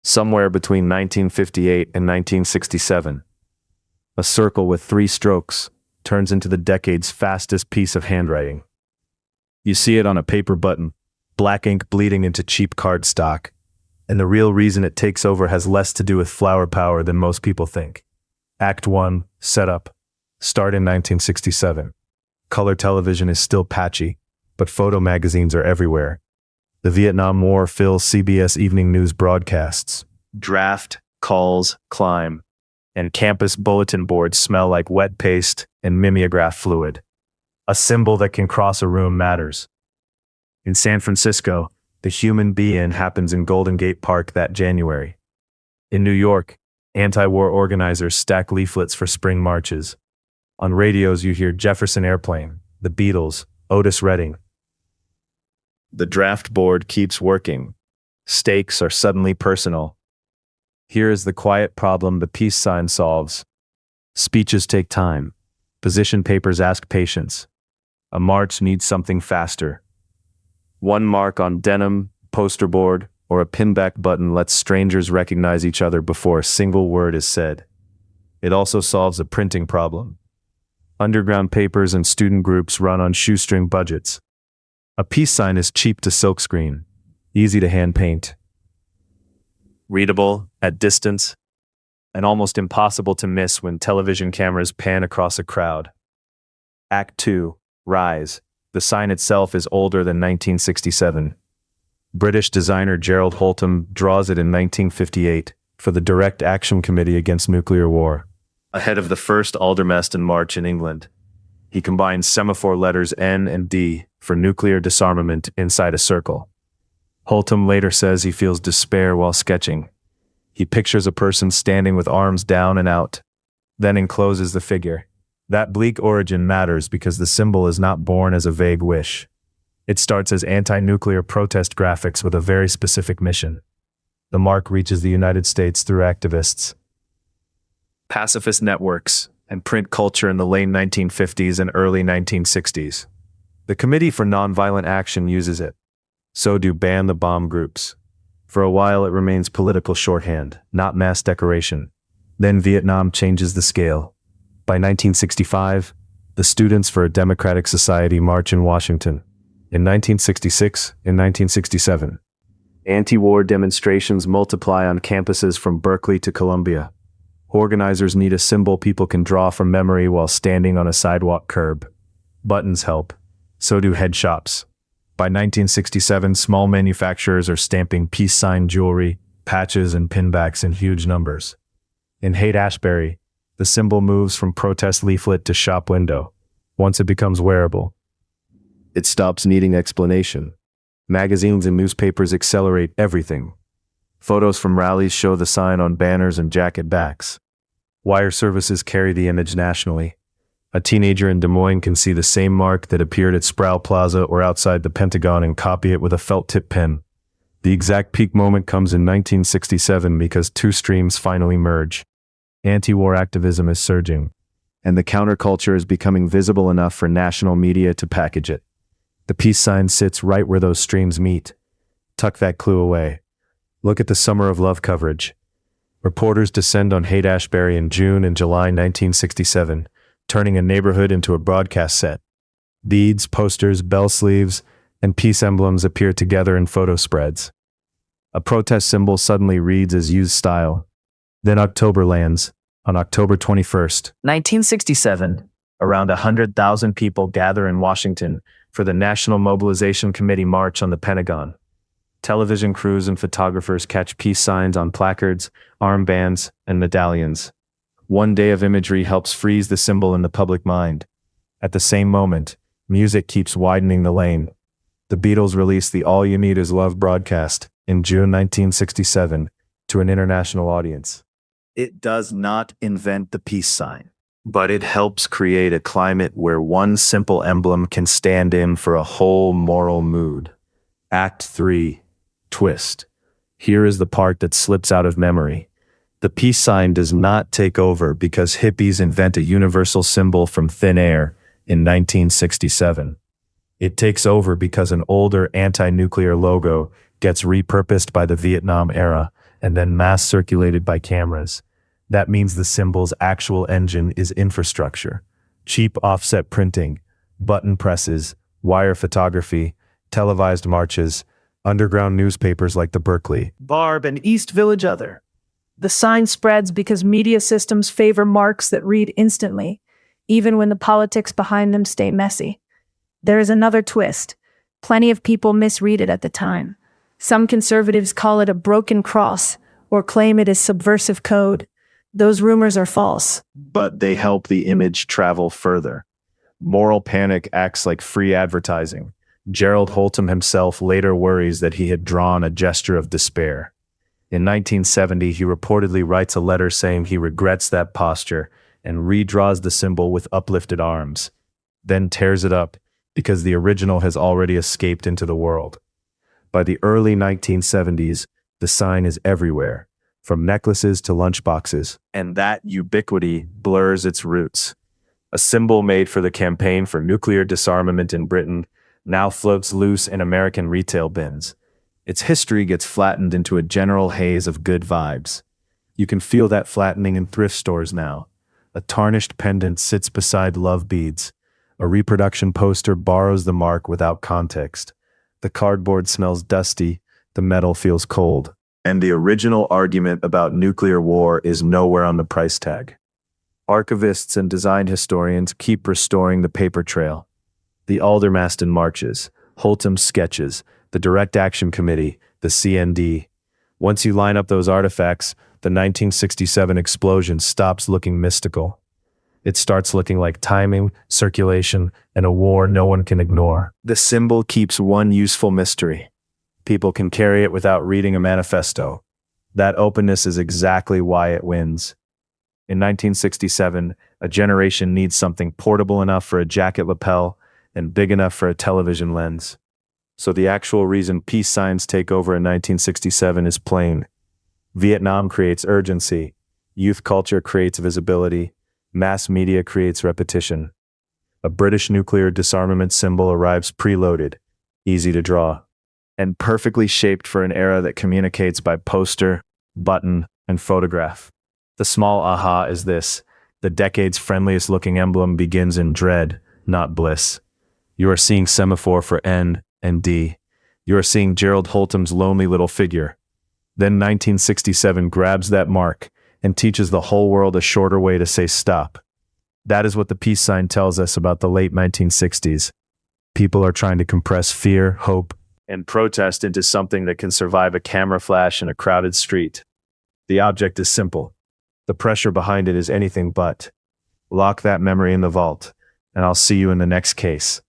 somewhere between 1958 and 1967. A circle with 3 strokes turns into the decade's fastest piece of handwriting. You see it on a paper button, black ink bleeding into cheap cardstock, and the real reason it takes over has less to do with flower power than most people think. Act 1, setup, start in 1967. Color television is still patchy, but photo magazines are everywhere. The Vietnam War fills CBS evening news broadcasts. Draft, calls, climb, and campus bulletin boards smell like wet paste and mimeograph fluid. A symbol that can cross a room matters. In San Francisco, the Human Be-In happens in Golden Gate Park that January. In New York, anti-war organizers stack leaflets for spring marches. On radios you hear Jefferson Airplane, the Beatles, Otis Redding. The draft board keeps working. Stakes are suddenly personal. Here is the quiet problem the peace sign solves. Speeches take time. Position papers ask patience. A march needs something faster. One mark on denim, poster board, or a pinback button lets strangers recognize each other before a single word is said. It also solves a printing problem. Underground papers and student groups run on shoestring budgets. A peace sign is cheap to silkscreen, easy to hand paint, readable at distance, and almost impossible to miss when television cameras pan across a crowd. Act 2, Rise. The sign itself is older than 1967. British designer Gerald Holtom draws it in 1958 for the Direct Action Committee Against Nuclear War, ahead of the first Aldermaston March in England. He combines semaphore letters N and D for nuclear disarmament inside a circle. Holtom later says he feels despair while sketching. He pictures a person standing with arms down and out, then encloses the figure. That bleak origin matters because the symbol is not born as a vague wish. It starts as anti-nuclear protest graphics with a very specific mission. The mark reaches the United States through activists, pacifist networks, and print culture in the late 1950s and early 1960s. The Committee for Nonviolent Action uses it. So do Ban the Bomb groups. For a while it remains political shorthand, not mass decoration. Then Vietnam changes the scale. By 1965, the Students for a Democratic Society march in Washington. In 1966 and 1967, anti-war demonstrations multiply on campuses from Berkeley to Columbia. Organizers need a symbol people can draw from memory while standing on a sidewalk curb. Buttons help. So do head shops. By 1967, small manufacturers are stamping peace sign jewelry, patches, and pinbacks in huge numbers. In Haight-Ashbury, the symbol moves from protest leaflet to shop window. Once it becomes wearable, it stops needing explanation. Magazines and newspapers accelerate everything. Photos from rallies show the sign on banners and jacket backs. Wire services carry the image nationally. A teenager in Des Moines can see the same mark that appeared at Sproul Plaza or outside the Pentagon and copy it with a felt-tip pen. The exact peak moment comes in 1967 because 2 streams finally merge. Anti-war activism is surging, and the counterculture is becoming visible enough for national media to package it. The peace sign sits right where those streams meet. Tuck that clue away. Look at the Summer of Love coverage. Reporters descend on Haight-Ashbury in June and July 1967, turning a neighborhood into a broadcast set. Beads, posters, bell sleeves, and peace emblems appear together in photo spreads. A protest symbol suddenly reads as used style. Then October lands. On October 21st, 1967, around 100,000 people gather in Washington for the National Mobilization Committee March on the Pentagon. Television crews and photographers catch peace signs on placards, armbands, and medallions. One day of imagery helps freeze the symbol in the public mind. At the same moment, music keeps widening the lane. The Beatles released the All You Need Is Love broadcast in June 1967 to an international audience. It does not invent the peace sign, but it helps create a climate where one simple emblem can stand in for a whole moral mood. Act 3. Twist. Here is the part that slips out of memory. The peace sign does not take over because hippies invent a universal symbol from thin air in 1967. It takes over because an older anti-nuclear logo gets repurposed by the Vietnam era and then mass circulated by cameras. That means the symbol's actual engine is infrastructure. Cheap offset printing, button presses, wire photography, televised marches, underground newspapers like the Berkeley, Barb, and East Village Other. The sign spreads because media systems favor marks that read instantly, even when the politics behind them stay messy. There is another twist. Plenty of people misread it at the time. Some conservatives call it a broken cross or claim it is subversive code. Those rumors are false. but they help the image travel further. Moral panic acts like free advertising. Gerald Holtom himself later worries that he had drawn a gesture of despair. In 1970, he reportedly writes a letter saying he regrets that posture and redraws the symbol with uplifted arms, then tears it up because the original has already escaped into the world. By the early 1970s, the sign is everywhere, from necklaces to lunchboxes, and that ubiquity blurs its roots. A symbol made for the campaign for nuclear disarmament in Britain now floats loose in American retail bins. Its history gets flattened into a general haze of good vibes. You can feel that flattening in thrift stores now. A tarnished pendant sits beside love beads. A reproduction poster borrows the mark without context. The cardboard smells dusty, the metal feels cold. And the original argument about nuclear war is nowhere on the price tag. Archivists and design historians keep restoring the paper trail. The Aldermaston marches, Holtom's sketches, the Direct Action Committee, the CND. Once you line up those artifacts, the 1967 explosion stops looking mystical. It starts looking like timing, circulation, and a war no one can ignore. The symbol keeps one useful mystery. People can carry it without reading a manifesto. That openness is exactly why it wins. In 1967, a generation needs something portable enough for a jacket lapel and big enough for a television lens. So the actual reason peace signs take over in 1967 is plain. Vietnam creates urgency. Youth culture creates visibility. Mass media creates repetition. A British nuclear disarmament symbol arrives preloaded, easy to draw, and perfectly shaped for an era that communicates by poster, button, and photograph. The small aha is this: the decade's friendliest looking emblem begins in dread, not bliss. You are seeing semaphore for N and D. You are seeing Gerald Holtom's lonely little figure. Then 1967 grabs that mark and teaches the whole world a shorter way to say stop. That is what the peace sign tells us about the late 1960s. People are trying to compress fear, hope, and protest into something that can survive a camera flash in a crowded street. The object is simple. The pressure behind it is anything but. Lock that memory in the vault, and I'll see you in the next case.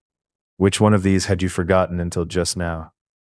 Which one of these had you forgotten until just now?